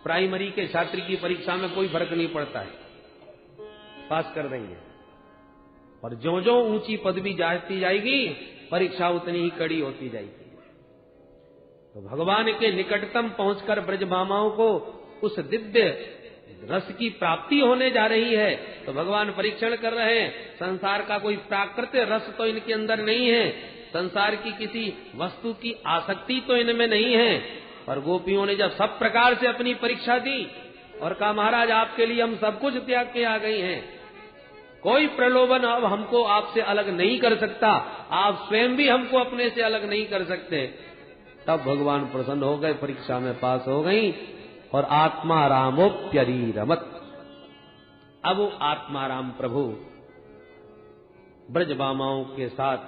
Primary के छात्र की परीक्षा में कोई फर्क नहीं पड़ता है, पास कर देंगे। और जो जो ऊंची पदवी जाती जाएगी परीक्षा उतनी ही कड़ी होती जाएगी। तो भगवान के निकटतम पहुंचकर ब्रजभामाओं को उस दिव्य रस की प्राप्ति होने जा रही है। तो भगवान परीक्षण कर रहे हैं, संसार का कोई प्राकृतिक रस तो इनके अंदर नहीं है, संसार की किसी वस्तु की आसक्ति तो इनमें नहीं है। पर गोपियों ने जब सब प्रकार से अपनी परीक्षा दी और कहा महाराज आपके लिए हम सब कुछ त्याग के आ गई हैं, कोई प्रलोभन अब हमको आपसे अलग नहीं कर सकता, आप स्वयं भी हमको अपने से अलग नहीं कर सकते। तब भगवान प्रसन्न हो गए, परीक्षा में पास हो गई और आत्मारामोप्यरीरमत। अब वो आत्माराम प्रभु ब्रजबामाओं के साथ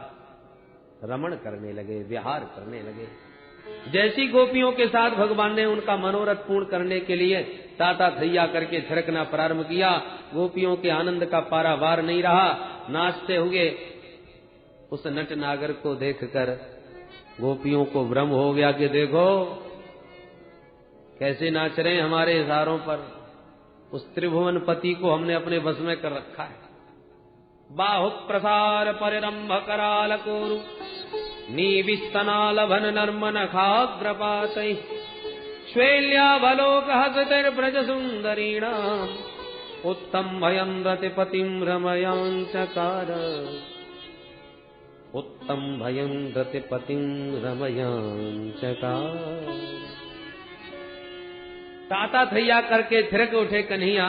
रमण करने लगे, विहार करने लगे। जैसी गोपियों के साथ भगवान ने उनका मनोरथ पूर्ण करने के लिए ताता थैया करके थिरकना प्रारंभ किया, गोपियों के आनंद का पारावार नहीं रहा। नाचते हुए उस नट नागर को देखकर गोपियों को भ्रम हो गया कि देखो कैसे नाच रहे हैं हमारे इशारों पर। उस त्रिभुवन पति को हमने अपने वश में कर रखा है। बाहु प्रसार परिरंभ कराल कोरु नीविस्तनालभन नर्मन खाग्रपात श्वेल्यावलोक हसतिर्ब्रज सुंदरीणाम उत्तम भयं रतिपतिं रमयांचकार उत्तम भयं रतिपतिं रमयांचकार। ताता थैया करके थिरक उठे कन्हैया,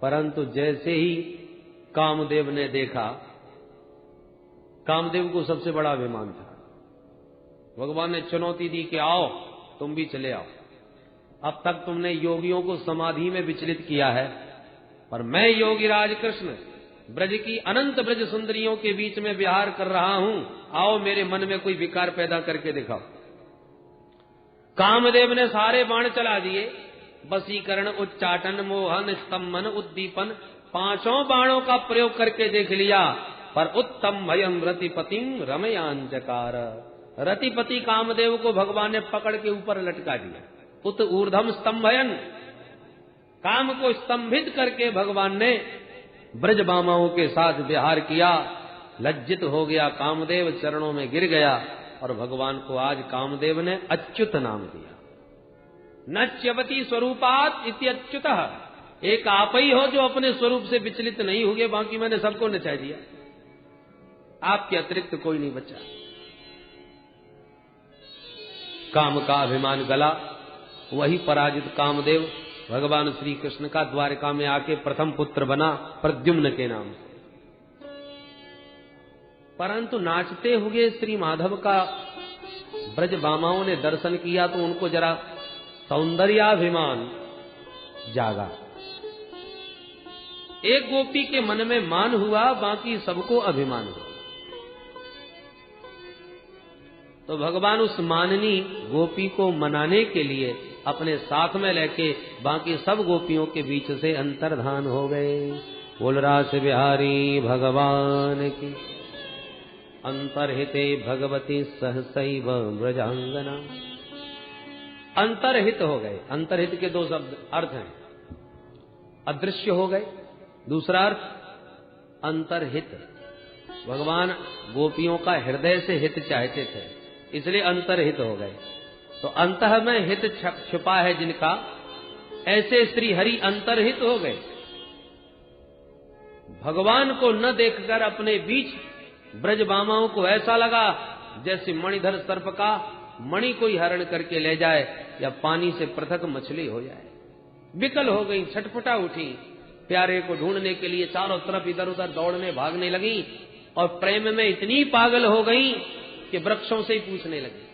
परंतु जैसे ही कामदेव ने देखा, कामदेव को सबसे बड़ा अभिमान था। भगवान ने चुनौती दी कि आओ तुम भी चले आओ, अब तक तुमने योगियों को समाधि में विचलित किया है, पर मैं योगीराज कृष्ण ब्रज की अनंत ब्रज सुंदरियों के बीच में विहार कर रहा हूं, आओ मेरे मन में कोई विकार पैदा करके दिखाओ। कामदेव ने सारे बाण चला दिए, वशीकरण, उच्चाटन, मोहन, स्तंभन, उद्दीपन, पांचों बाणों का प्रयोग करके देख लिया, पर उत्तम भयं रतिपतिं रमयांचकार। रतिपति कामदेव को भगवान ने पकड़ के ऊपर लटका दिया। उत ऊर्ध्वम स्तंभयन, काम को स्तंभित करके भगवान ने ब्रजबामाओं के साथ विहार किया। लज्जित हो गया कामदेव, चरणों में गिर गया और भगवान को आज कामदेव ने अच्युत नाम दिया। नच्यवती स्वरूपात इति अच्युतः, एक आप ही हो जो अपने स्वरूप से विचलित नहीं हुए, बाकी मैंने सबको नचा दिया, आपके अतिरिक्त कोई नहीं बचा। काम का अभिमान गला, वही पराजित कामदेव भगवान श्री कृष्ण का द्वारका में आके प्रथम पुत्र बना प्रद्युम्न के नाम से। परंतु नाचते हुए श्री माधव का ब्रजबामाओं ने दर्शन किया तो उनको जरा सौंदर्याभिमान जागा। एक गोपी के मन में मान हुआ, बाकी सबको अभिमान हुआ। तो भगवान उस माननी गोपी को मनाने के लिए अपने साथ में लेके बाकी सब गोपियों के बीच से अंतर्धान हो गए। बोल रास बिहारी भगवान की। अंतर्हिते भगवती सहसैव ब्रजांगना। अंतर्हित हो गए। अंतर्हित के दो शब्द अर्थ हैं, अदृश्य हो गए, दूसरा अर्थ अंतर्हित। भगवान गोपियों का हृदय से हित चाहते थे, इसलिए अंतर्हित हो गए। तो अंतः में हित छुपा है जिनका, ऐसे श्री हरि अंतर्हित हो गए। भगवान को न देखकर अपने बीच ब्रजबामाओं को ऐसा लगा जैसे मणिधर सर्प का मणि कोई हरण करके ले जाए या पानी से पृथक मछली हो जाए। विकल हो गई, छटपटा उठी, प्यारे को ढूंढने के लिए चारों तरफ इधर उधर दौड़ने भागने लगी और प्रेम में इतनी पागल हो गई कि वृक्षों से ही पूछने लगी,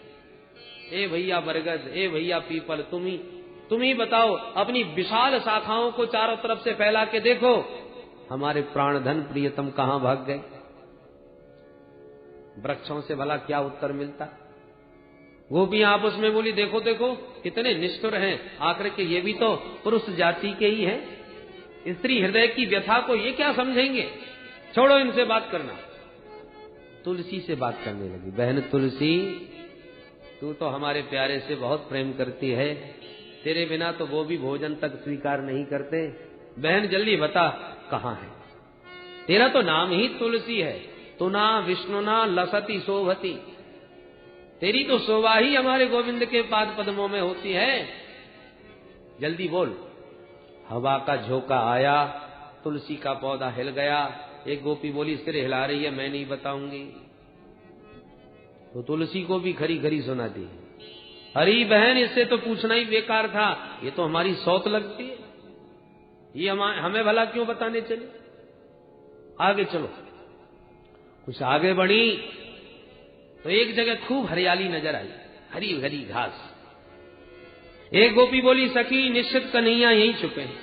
ए भैया बरगद, ए भैया पीपल, तुम ही बताओ, अपनी विशाल शाखाओं को चारों तरफ से फैला के देखो, हमारे प्राणधन प्रियतम कहां भाग गए। वृक्षों से भला क्या उत्तर मिलता। गोपियां आपस में बोली, देखो देखो कितने निष्ठुर हैं, आखिर के ये भी तो पुरुष जाति के ही हैं, स्त्री हृदय की व्यथा को ये क्या समझेंगे, छोड़ो इनसे बात करना। तुलसी से बात करने लगी, बहन तुलसी, तू तो हमारे प्यारे से बहुत प्रेम करती है, तेरे बिना तो वो भी भोजन तक स्वीकार नहीं करते। बहन जल्दी बता कहाँ है? तेरा तो नाम ही तुलसी है। तुना विष्णुना लसती शोभती। तेरी तो शोभा ही हमारे गोविंद के पाद पद्मों में होती है। जल्दी बोल। हवा का झोंका आया, तुलसी का पौधा हिल गया। एक गोपी बोली सिर हिला रही है, मैं नहीं बताऊंगी। तो तुलसी को भी खरी खरी सुना दी। अरे बहन, इससे तो पूछना ही बेकार था, ये तो हमारी सौत लगती है, ये हमें भला क्यों बताने चले? आगे चलो। कुछ आगे बढ़ी तो एक जगह खूब हरियाली नजर आई, हरी हरी घास। एक गोपी बोली सखी निश्चित कन्हैया यहीं छुपे हैं।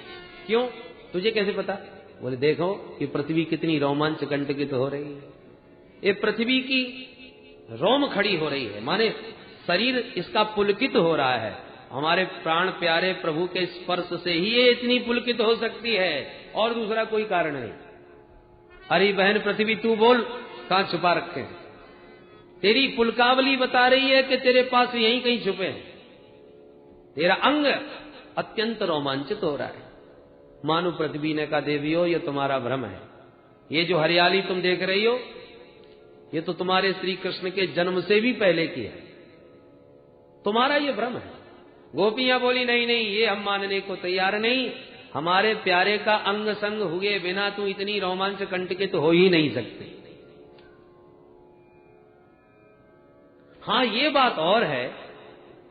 क्यों? तुझे कैसे पता? बोले देखो कि पृथ्वी कितनी रोमांच कंटकित हो रही है। ये पृथ्वी की रोम खड़ी हो रही है, माने शरीर इसका पुलकित हो रहा है। हमारे प्राण प्यारे प्रभु के स्पर्श से ही ये इतनी पुलकित हो सकती है, और दूसरा कोई कारण नहीं। अरे बहन पृथ्वी, तू बोल कहां छुपा रखे हैं? तेरी पुलकावली बता रही है कि तेरे पास यहीं कहीं छुपे हैं। तेरा अंग अत्यंत रोमांचित हो रहा है। मानो पृथ्वी ने कहा देवियों, ये तुम्हारा भ्रम है। ये जो हरियाली तुम देख रही हो, ये तो तुम्हारे श्री कृष्ण के जन्म से भी पहले की है। तुम्हारा ये भ्रम है। गोपियां बोली नहीं नहीं, ये हम मानने को तैयार नहीं। हमारे प्यारे का अंग संग हुए बिना तू इतनी रोमांच कंटकित हो ही नहीं सकती। हां, ये बात और है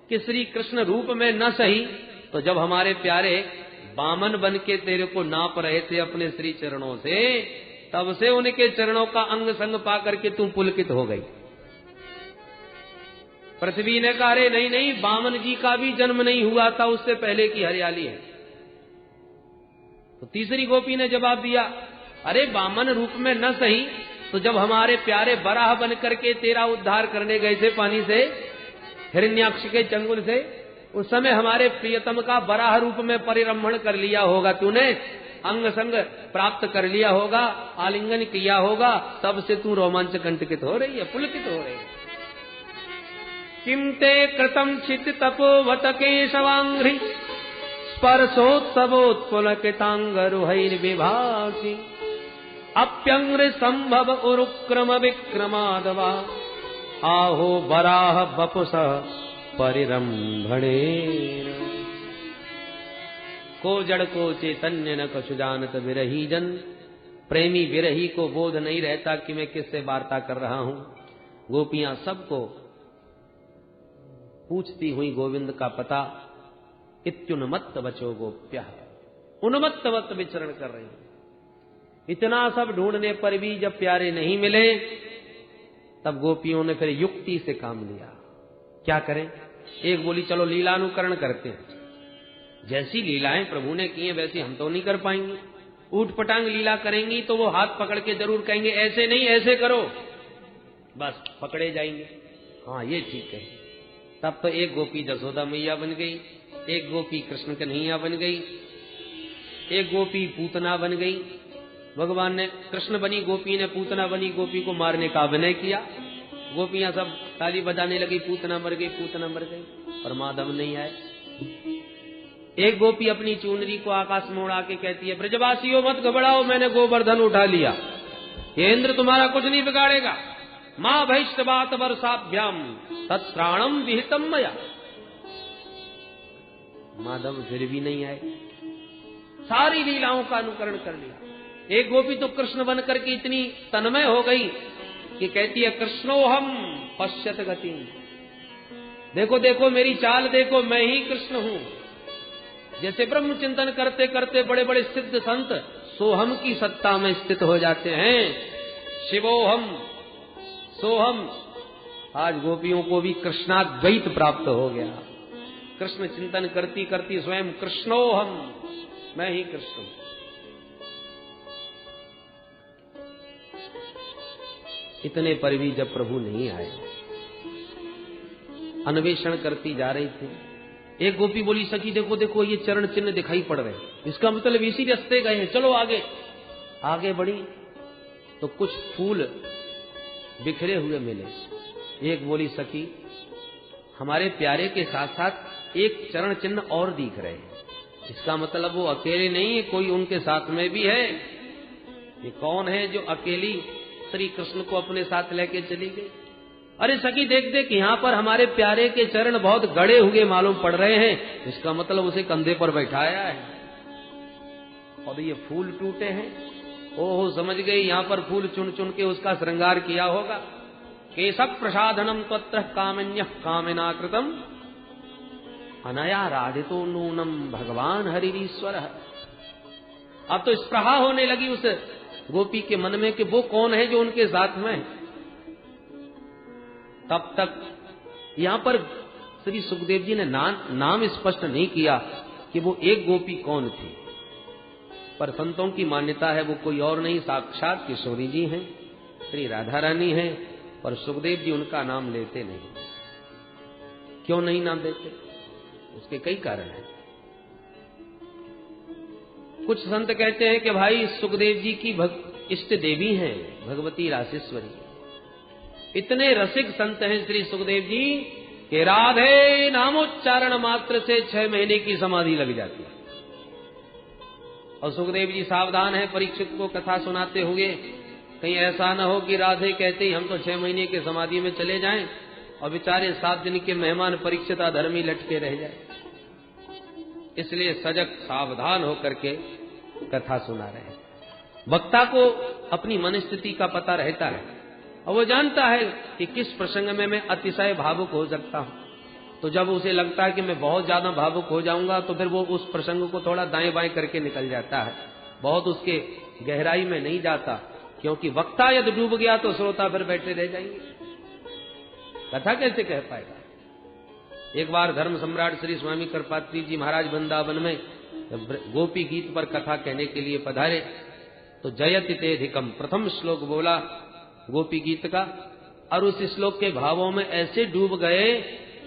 कि श्री कृष्ण रूप में न सही, तो जब हमारे प्यारे बामन बन के तेरे को नाप रहे थे अपने श्री चरणों से, तब से उनके चरणों का अंग संग पा करके तू पुलकित हो गई। पृथ्वी ने कहा अरे नहीं नहीं, बामन जी का भी जन्म नहीं हुआ था, उससे पहले की हरियाली है। तो तीसरी गोपी ने जवाब दिया अरे बामन रूप में न सही, तो जब हमारे प्यारे बराह बन करके तेरा उद्धार करने गए थे पानी से, हिरण्याक्ष के चंगुल से, उस समय हमारे प्रियतम का बराह रूप में परिरंभण कर लिया होगा तूने, अंग संग प्राप्त कर लिया होगा, आलिंगन किया होगा, तब से तू रोमांच कंटकित हो रही है, पुलकित हो रही है। किम ते कृतम चित तपोवत केशवांघ्रि स्पर्शोत्सवोत्पुलकितांगरुहैर्विभासि अप्यंग्र संभव उरुक्रम विक्रमादवा आहो बराह बपुस परिरंभणे। को जड़ को चैतन्य न कछु जानत विरही जन। प्रेमी विरही को बोध नहीं रहता कि मैं किससे वार्ता कर रहा हूं। गोपियां सबको पूछती हुई गोविंद का पता। इत्युन्मत्त वचो गोप्य, उन्मत्तवत विचरण कर रही। इतना सब ढूंढने पर भी जब प्यारे नहीं मिले, तब गोपियों ने फिर युक्ति से काम लिया। क्या करें? एक बोली चलो लीलानुकरण करते हैं। जैसी लीलाएं प्रभु ने की हैं वैसी हम तो नहीं कर पाएंगे। ऊट पटांग लीला करेंगी तो वो हाथ पकड़ के जरूर कहेंगे ऐसे नहीं ऐसे करो, बस पकड़े जाएंगे। हाँ ये ठीक है। तब तो एक गोपी जसोदा मैया बन गई, एक गोपी कृष्ण कन्हैया बन गई, एक गोपी पूतना बन गई। भगवान ने कृष्ण बनी, गोपी ने पूतना बनी, गोपी को मारने का अभिनय किया। गोपियां सब ताली बजाने लगी, पूतना मर गई, पूतना मर गई, और माधव नहीं आए। एक गोपी अपनी चुनरी को आकाश में उड़ा के कहती है ब्रजवासियों मत घबराओ, मैंने गोवर्धन उठा लिया, ये इंद्र तुम्हारा कुछ नहीं बिगाड़ेगा। मां भैष्टवात वर्षाभ्याम तत्प्राणम विहितम मया। माधव फिर भी नहीं आए। सारी लीलाओं का अनुकरण कर लिया। एक गोपी तो कृष्ण बनकर के इतनी तन्मय हो गई कि कहती है कृष्णोहम पश्यत गति। देखो देखो मेरी चाल देखो, मैं ही कृष्ण हूं। जैसे ब्रह्म चिंतन करते करते बड़े बड़े सिद्ध संत सोहम की सत्ता में स्थित हो जाते हैं। शिवोहम सोहम। आज गोपियों को भी कृष्णाद्वैत प्राप्त हो गया। कृष्ण चिंतन करती करती स्वयं कृष्णोहम, मैं ही कृष्ण। इतने पर भी जब प्रभु नहीं आए, अन्वेषण करती जा रही थी। एक गोपी बोली सखी देखो देखो ये चरण चिन्ह दिखाई पड़ रहे, इसका मतलब इसी रास्ते गए हैं, चलो आगे। आगे बढ़ी तो कुछ फूल बिखरे हुए मिले। एक बोली सखी हमारे प्यारे के साथ साथ एक चरण चिन्ह और दिख रहे हैं। इसका मतलब वो अकेले नहीं है, कोई उनके साथ में भी है। ये कौन है जो अकेली श्री कृष्ण को अपने साथ लेके चली गई? अरे सखी देख देख, यहाँ पर हमारे प्यारे के चरण बहुत गड़े हुए मालूम पड़ रहे हैं। इसका मतलब उसे कंधे पर बैठाया है। और ये फूल टूटे हैं, ओहो समझ गई, यहाँ पर फूल चुन चुन के उसका श्रृंगार किया होगा। केशव प्रसाधनम तत्र कामन्य कामिना कृतम अनया राधितो नूनम भगवान हरिश्वर। अब तो स्प्रहा होने लगी उस गोपी के मन में कि वो कौन है जो उनके साथ में। तब तक यहां पर श्री सुखदेव जी ने नाम स्पष्ट नहीं किया कि वो एक गोपी कौन थी, पर संतों की मान्यता है वो कोई और नहीं, साक्षात किशोरी जी हैं, श्री राधा रानी हैं। पर सुखदेव जी उनका नाम लेते नहीं। क्यों नहीं नाम देते? उसके कई कारण हैं। कुछ संत कहते हैं कि भाई सुखदेव जी की इष्ट देवी हैं भगवती रासेश्वरी। इतने रसिक संत हैं श्री सुखदेव जी कि राधे नामोच्चारण मात्र से 6 महीने की समाधि लग जाती है। और सुखदेव जी सावधान हैं परीक्षित को कथा सुनाते हुए, कहीं ऐसा न हो कि राधे कहते ही हम तो 6 महीने के समाधि में चले जाएं और बेचारे 7 दिन के मेहमान परीक्षित अधर्मी लटके रह जाए। इसलिए सजग सावधान होकर के कथा सुना रहे हैं। वक्ता को अपनी मन स्थिति का पता रहता है और वो जानता है कि किस प्रसंग में मैं अतिशय भावुक हो सकता हूं। तो जब उसे लगता है कि मैं बहुत ज्यादा भावुक हो जाऊंगा तो फिर वो उस प्रसंग को थोड़ा दाएं बाएं करके निकल जाता है, बहुत उसके गहराई में नहीं जाता। क्योंकि वक्ता यदि डूब गया तो श्रोता फिर बैठे रह जाएंगे, कथा कैसे कह पाएगा। एक बार धर्म सम्राट श्री स्वामी कृपात्री जी महाराज वृंदावन में गोपी गीत पर कथा कहने के लिए पधारे तो जयति तेधिकम प्रथम श्लोक बोला गोपी गीत का, और उस श्लोक के भावों में ऐसे डूब गए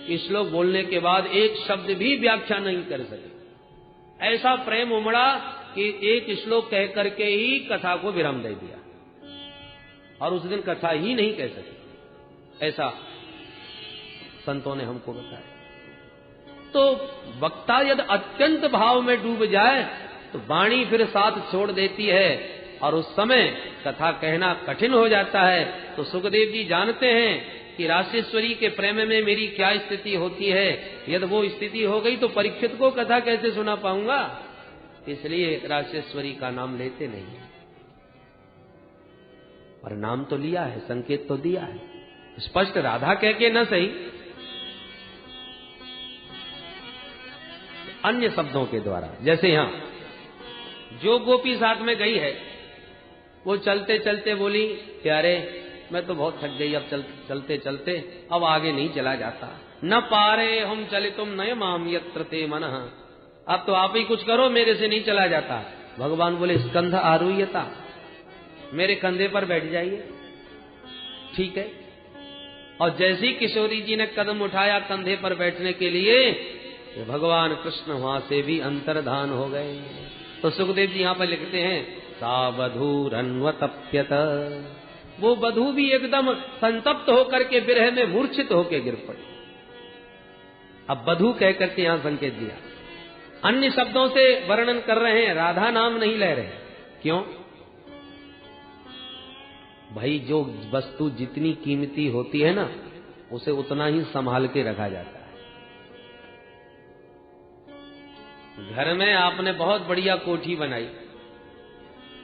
कि श्लोक बोलने के बाद एक शब्द भी व्याख्या नहीं कर सके। ऐसा प्रेम उमड़ा कि एक श्लोक कह करके ही कथा को विराम दे दिया और उस दिन कथा ही नहीं कह सके। ऐसा संतों ने हमको बताया। तो वक्ता यदि अत्यंत भाव में डूब जाए तो वाणी फिर साथ छोड़ देती है और उस समय कथा कहना कठिन हो जाता है। तो सुखदेव जी जानते हैं कि रासेश्वरी के प्रेम में मेरी क्या स्थिति होती है। यदि वो स्थिति हो गई तो परीक्षित को कथा कैसे सुना पाऊंगा, इसलिए रासेश्वरी का नाम लेते नहीं। और नाम तो लिया है, संकेत तो दिया है, स्पष्ट राधा कह के न सही, अन्य शब्दों के द्वारा। जैसे यहां जो गोपी साथ में गई है वो चलते चलते बोली, प्यारे मैं तो बहुत थक गई, अब चलते चलते अब आगे नहीं चला जाता। न पारे हम चले तुम नय माम यत्र ते मनः, अब तो आप ही कुछ करो, मेरे से नहीं चला जाता। भगवान बोले स्कंध आरूह्यता, मेरे कंधे पर बैठ जाइए। ठीक है। और जैसी किशोरी जी ने कदम उठाया कंधे पर बैठने के लिए तो भगवान कृष्ण वहां से भी अंतर्धान हो गए। तो सुखदेव जी यहां पर लिखते हैं सा वधूरन्वतप्यत, वो वधू भी एकदम संतप्त होकर के विरह में मूर्छित होकर गिर पड़ी। अब वधू कह करके यहां संकेत दिया, अन्य शब्दों से वर्णन कर रहे हैं, राधा नाम नहीं ले रहे। क्यों भाई? जो वस्तु जितनी कीमती होती है ना उसे उतना ही संभाल के रखा जाता है। घर में आपने बहुत बढ़िया कोठी बनाई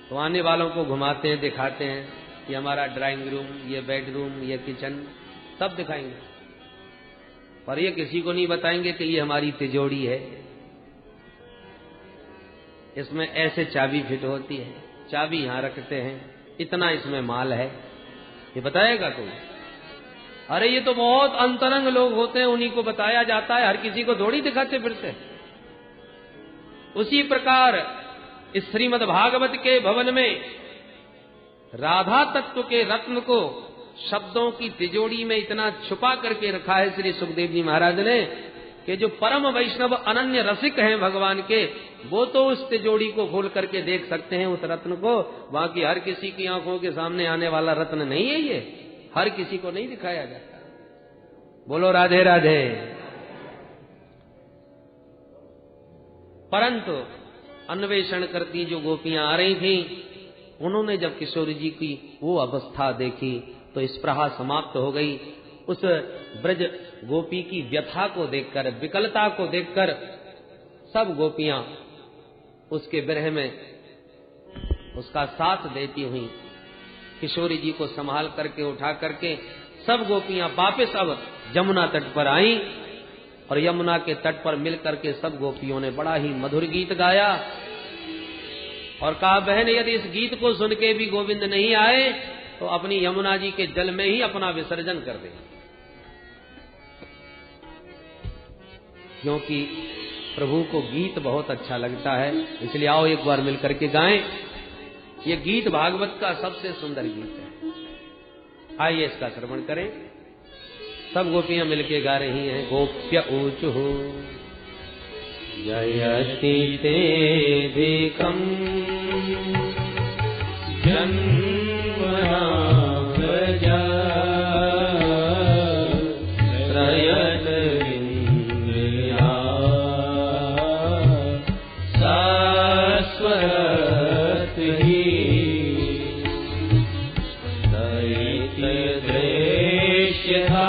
तो आने वालों को घुमाते हैं, दिखाते हैं, ये हमारा ड्राइंग रूम, ये बेडरूम, ये किचन, सब दिखाएंगे, पर ये किसी को नहीं बताएंगे कि ये हमारी तिजोरी है, इसमें ऐसे चाबी फिट होती है, चाबी यहां रखते हैं, इतना इसमें माल है, ये बताएगा कोई? अरे ये तो बहुत अंतरंग लोग होते हैं, उन्हीं को बताया जाता है, हर किसी को थोड़ी दिखाते फिरते। उसी प्रकार इस श्रीमद् भागवत के भवन में राधा तत्व के रत्न को शब्दों की तिजोरी में इतना छुपा करके रखा है श्री सुखदेव जी महाराज ने कि जो परम वैष्णव अनन्य रसिक हैं भगवान के, वो तो उस तिजोरी को खोल करके देख सकते हैं उस रत्न को। बाकी हर किसी की आंखों के सामने आने वाला रत्न नहीं है, ये हर किसी को नहीं दिखाया जाता। बोलो राधे राधे। परंतु अन्वेषण करती जो गोपियां आ रही थीं, उन्होंने जब किशोर जी की वो अवस्था देखी तो स्पृहा समाप्त हो गई। उस ब्रज गोपी की व्यथा को देखकर, विकलता को देखकर सब गोपियां उसके विरह में उसका साथ देती हुई किशोरी जी को संभाल करके उठा करके सब गोपियां वापस अब यमुना तट पर आईं और यमुना के तट पर मिल करके सब गोपियों ने बड़ा ही मधुर गीत गाया और कहा, बहन यदि इस गीत को सुन के भी गोविंद नहीं आए तो अपनी यमुना जी के जल में ही अपना विसर्जन कर दे, क्योंकि प्रभु को गीत बहुत अच्छा लगता है। इसलिए आओ एक बार मिलकर के गाएं। ये गीत भागवत का सबसे सुंदर गीत है। आइए इसका श्रवण करें। सब गोपियां मिलके गा रही हैं। गोप्य ऊचु जयति तेधिकम् जन्मना प्रजा त्रयत इंद्रिया शाश्वत ही दैत्य दृश्यता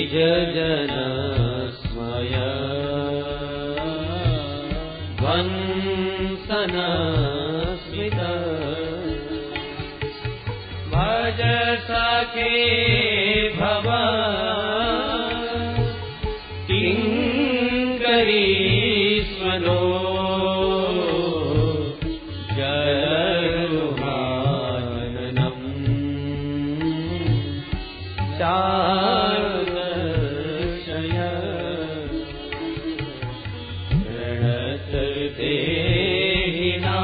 द्विज जन स्मय वंसन स्मित भज सखे भव किंकरी स्वनो जरुहाननम चारुदर्शय प्रणत देहिना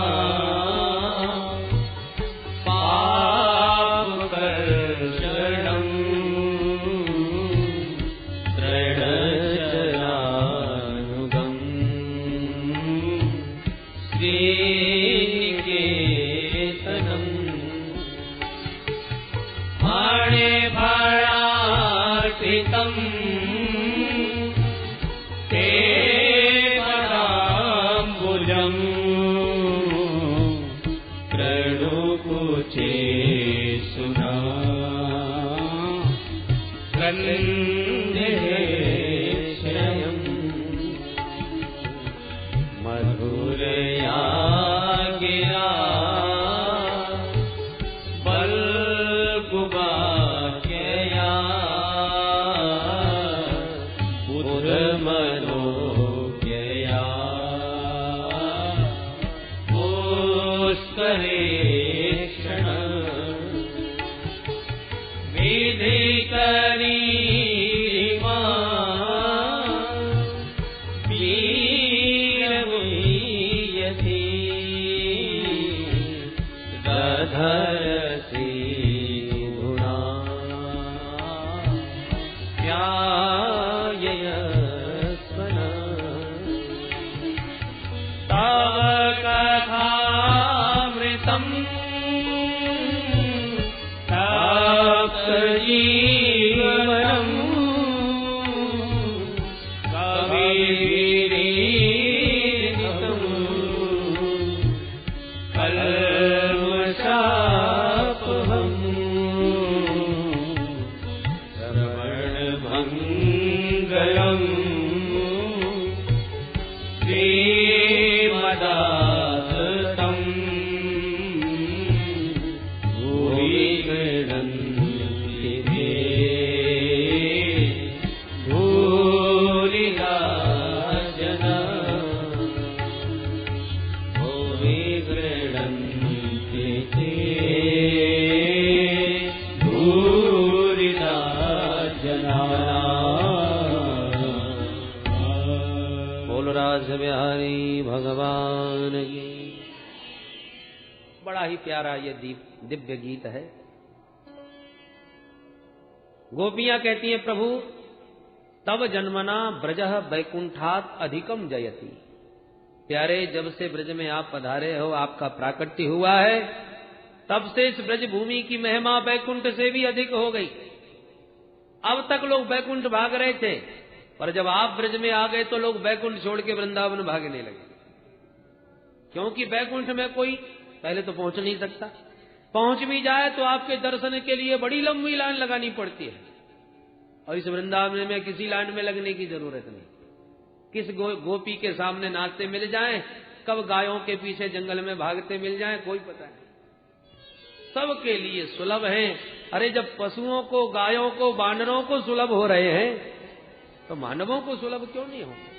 प्यारा ये दिव्य गीत है। गोपियां कहती हैं, प्रभु तब जन्मना ब्रजः बैकुंठात् अधिकम जयति। प्यारे, जब से ब्रज में आप पधारे हो, आपका प्राकट्य हुआ है, तब से इस ब्रज भूमि की महिमा बैकुंठ से भी अधिक हो गई। अब तक लोग बैकुंठ भाग रहे थे, पर जब आप ब्रज में आ गए तो लोग बैकुंठ छोड़ के वृंदावन भागने लगे, क्योंकि बैकुंठ में कोई पहले तो पहुंच नहीं सकता, पहुंच भी जाए तो आपके दर्शन के लिए बड़ी लंबी लाइन लगानी पड़ती है, और इस वृंदावन में किसी लाइन में लगने की जरूरत नहीं। किस गोपी के सामने नाचते मिल जाएं, कब गायों के पीछे जंगल में भागते मिल जाएं, कोई पता नहीं। सबके लिए सुलभ है। अरे जब पशुओं को, गायों को, बानरों को सुलभ हो रहे हैं, तो मानवों को सुलभ क्यों नहीं होंगे?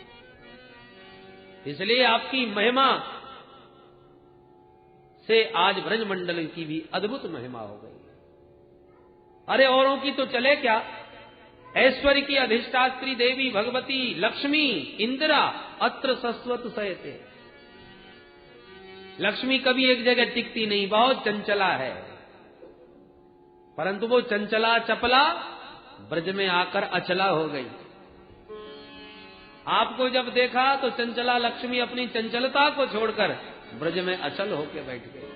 इसलिए आपकी महिमा से आज ब्रजमंडल की भी अद्भुत महिमा हो गई। अरे औरों की तो चले क्या, ऐश्वर्य की अधिष्ठात्री देवी भगवती लक्ष्मी इंदिरा अत्र सस्वत सहते। लक्ष्मी कभी एक जगह टिकती नहीं, बहुत चंचला है, परंतु वो चंचला चपला ब्रज में आकर अचला हो गई। आपको जब देखा तो चंचला लक्ष्मी अपनी चंचलता को छोड़कर ब्रज में अचल होकर बैठ गए।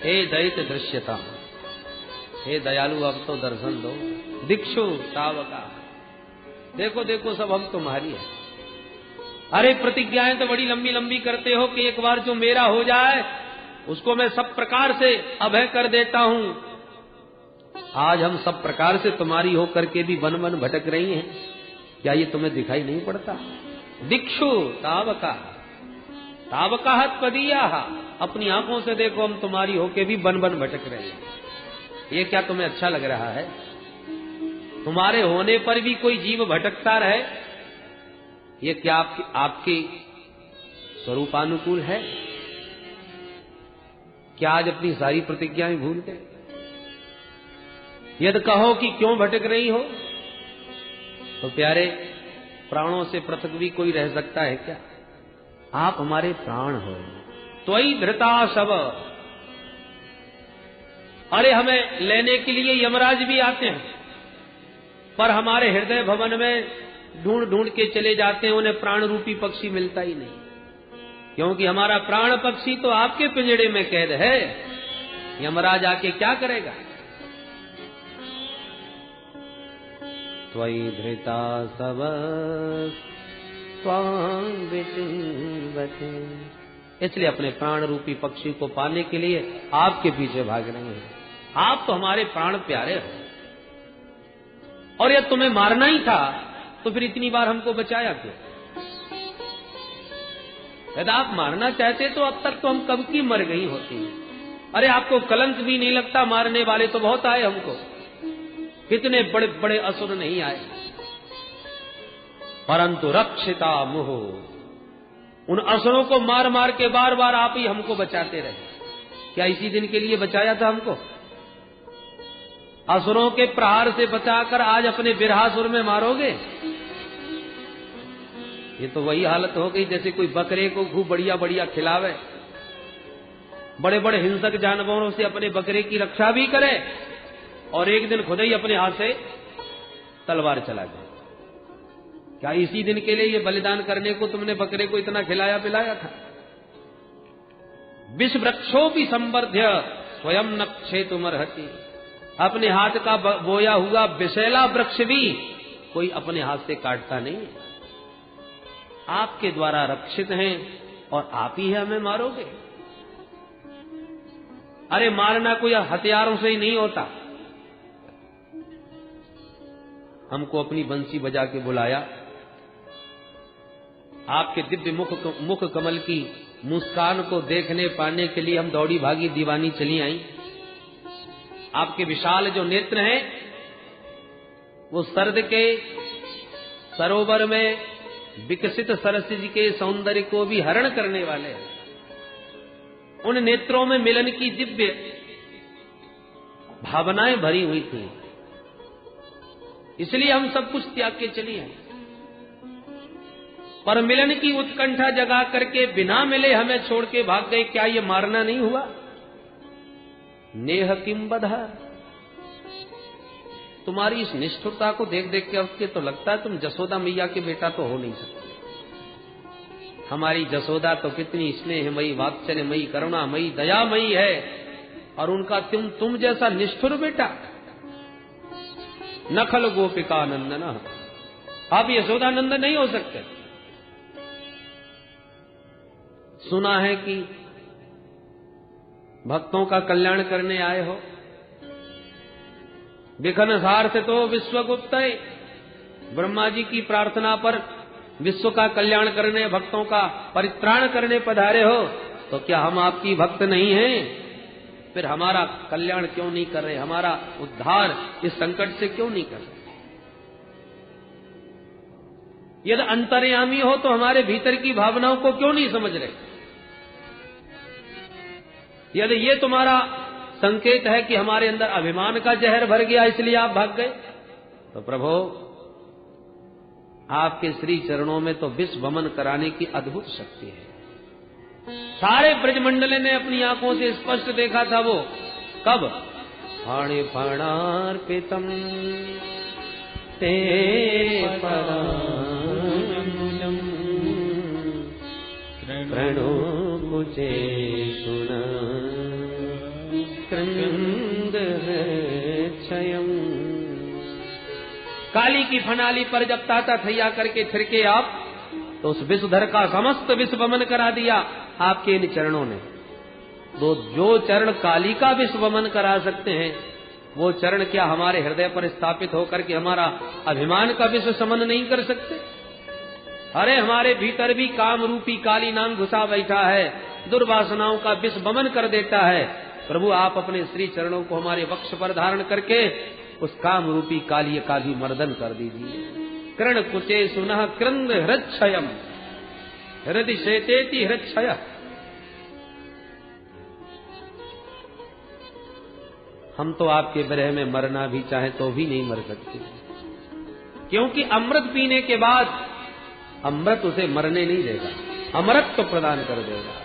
हे दैत्य दृश्यता, हे दयालु अब तो दर्शन दो, दिक्षु तावका, देखो देखो सब हम तुम्हारी है। अरे प्रतिज्ञाएं तो बड़ी लंबी लंबी करते हो कि एक बार जो मेरा हो जाए उसको मैं सब प्रकार से अभय कर देता हूं, आज हम सब प्रकार से तुम्हारी होकर के भी वन वन भटक रही हैं, क्या ये तुम्हें दिखाई नहीं पड़ता? दिक्षु तावका तावका त्वदीया, अपनी आंखों से देखो हम तुम्हारी होके भी वन वन भटक रहे हैं। ये क्या तुम्हें अच्छा लग रहा है? तुम्हारे होने पर भी कोई जीव भटकता रहे, ये क्या आपके स्वरूपानुकूल है? क्या आज अपनी सारी प्रतिज्ञाएं भूल गए? यदि कहो कि क्यों भटक रही हो, तो प्यारे प्राणों से पृथक भी कोई रह सकता है क्या? आप हमारे प्राण हो, त्वयि धृता शव। अरे हमें लेने के लिए यमराज भी आते हैं, पर हमारे हृदय भवन में ढूंढ ढूंढ के चले जाते हैं, उन्हें प्राण रूपी पक्षी मिलता ही नहीं, क्योंकि हमारा प्राण पक्षी तो आपके पिंजड़े में कैद है। यमराज आके क्या करेगा? त्वयि धृता सब त्वां विचिन्वते, इसलिए अपने प्राण रूपी पक्षी को पाने के लिए आपके पीछे भाग रहे हैं। आप तो हमारे प्राण प्यारे हो, और यदि तुम्हें मारना ही था तो फिर इतनी बार हमको बचाया क्यों? यदि आप मारना चाहते तो अब तक तो हम कब की मर गई होती। अरे आपको कलंक भी नहीं लगता? मारने वाले तो बहुत आए हमको, कितने बड़े बड़े असुर नहीं आए, परंतु रक्षिता मुह, उन असुरों को मार मार के बार बार आप ही हमको बचाते रहे। क्या इसी दिन के लिए बचाया था हमको? असुरों के प्रहार से बचाकर आज अपने बिरहासुर में मारोगे? ये तो वही हालत हो गई जैसे कोई बकरे को खूब बढ़िया बढ़िया खिलावे, बड़े बड़े हिंसक जानवरों से अपने बकरे की रक्षा भी करे, और एक दिन खुद ही अपने हाथ से तलवार चला जाए। क्या इसी दिन के लिए ये बलिदान करने को तुमने बकरे को इतना खिलाया पिलाया था? विष वृक्षों भी संवर्ध्य स्वयं न क्षेतुमर्हति, अपने हाथ का बोया हुआ विषैला वृक्ष भी कोई अपने हाथ से काटता नहीं है। आपके द्वारा रक्षित हैं और आप ही हमें मारोगे। अरे मारना कोई हथियारों से ही नहीं होता। हमको अपनी बंसी बजा के बुलाया, आपके दिव्य मुख कमल की मुस्कान को देखने पाने के लिए हम दौड़ी भागी दीवानी चली आई। आपके विशाल जो नेत्र हैं वो सर्द के सरोवर में विकसित सरस जी के सौंदर्य को भी हरण करने वाले हैं। उन नेत्रों में मिलन की दिव्य भावनाएं भरी हुई थी, इसलिए हम सब कुछ त्याग के चली आए। पर मिलन की उत्कंठा जगा करके बिना मिले हमें छोड़ के भाग गए। क्या ये मारना नहीं हुआ? नेह किम बधा, तुम्हारी इस निष्ठुरता को देख देख के अब के तो लगता है तुम जसोदा मैया के बेटा तो हो नहीं सकते। हमारी जसोदा तो कितनी स्नेहमयी, वात्सल्यमयी, करुणामयी, दयामयी है, और उनका तुम जैसा निष्ठुर बेटा। नखल गोपिका नंदन, आप यशोदा नंदन नहीं हो सकते। सुना है कि भक्तों का कल्याण करने आए हो। विघ्न सार्थ तो विश्वगुप्त, ब्रह्मा जी की प्रार्थना पर विश्व का कल्याण करने, भक्तों का परित्राण करने पधारे हो, तो क्या हम आपकी भक्त नहीं हैं? फिर हमारा कल्याण क्यों नहीं कर रहे? हमारा उद्धार इस संकट से क्यों नहीं कर रहे? यदि अंतर्यामी हो तो हमारे भीतर की भावनाओं को क्यों नहीं समझ रहे? यदि ये तुम्हारा संकेत है कि हमारे अंदर अभिमान का जहर भर गया इसलिए आप भाग गए, तो प्रभु आपके श्री चरणों में तो विश्व वमन कराने की अद्भुत शक्ति है। सारे ब्रजमंडल ने अपनी आंखों से स्पष्ट देखा था। वो कब? फाणे फाणार्पितम ते परामूलम प्रणो मुझे सुना क्रंद क्षयम। काली की फनाली पर जब ताता थैया करके थिरके आप, तो उस विषधर का समस्त विष वमन करा दिया आपके इन चरणों ने। जो चरण काली का विष वमन करा सकते हैं, वो चरण क्या हमारे हृदय पर स्थापित होकर के हमारा अभिमान का विष समन नहीं कर सकते? अरे हमारे भीतर भी काम रूपी काली नाग घुसा बैठा है, दुर्वासनाओं का विष बमन कर देता है। प्रभु आप अपने श्री चरणों को हमारे वक्ष पर धारण करके उस काम रूपी कालिय का भी मर्दन कर दीजिए। कर्ण कुचे सुनः क्रंद हृच्छयम हृदय शेतेति हृच्छय। हम तो आपके विरह में मरना भी चाहे तो भी नहीं मर सकते, क्योंकि अमृत पीने के बाद अमृत उसे मरने नहीं देगा, अमृत तो प्रदान कर देगा।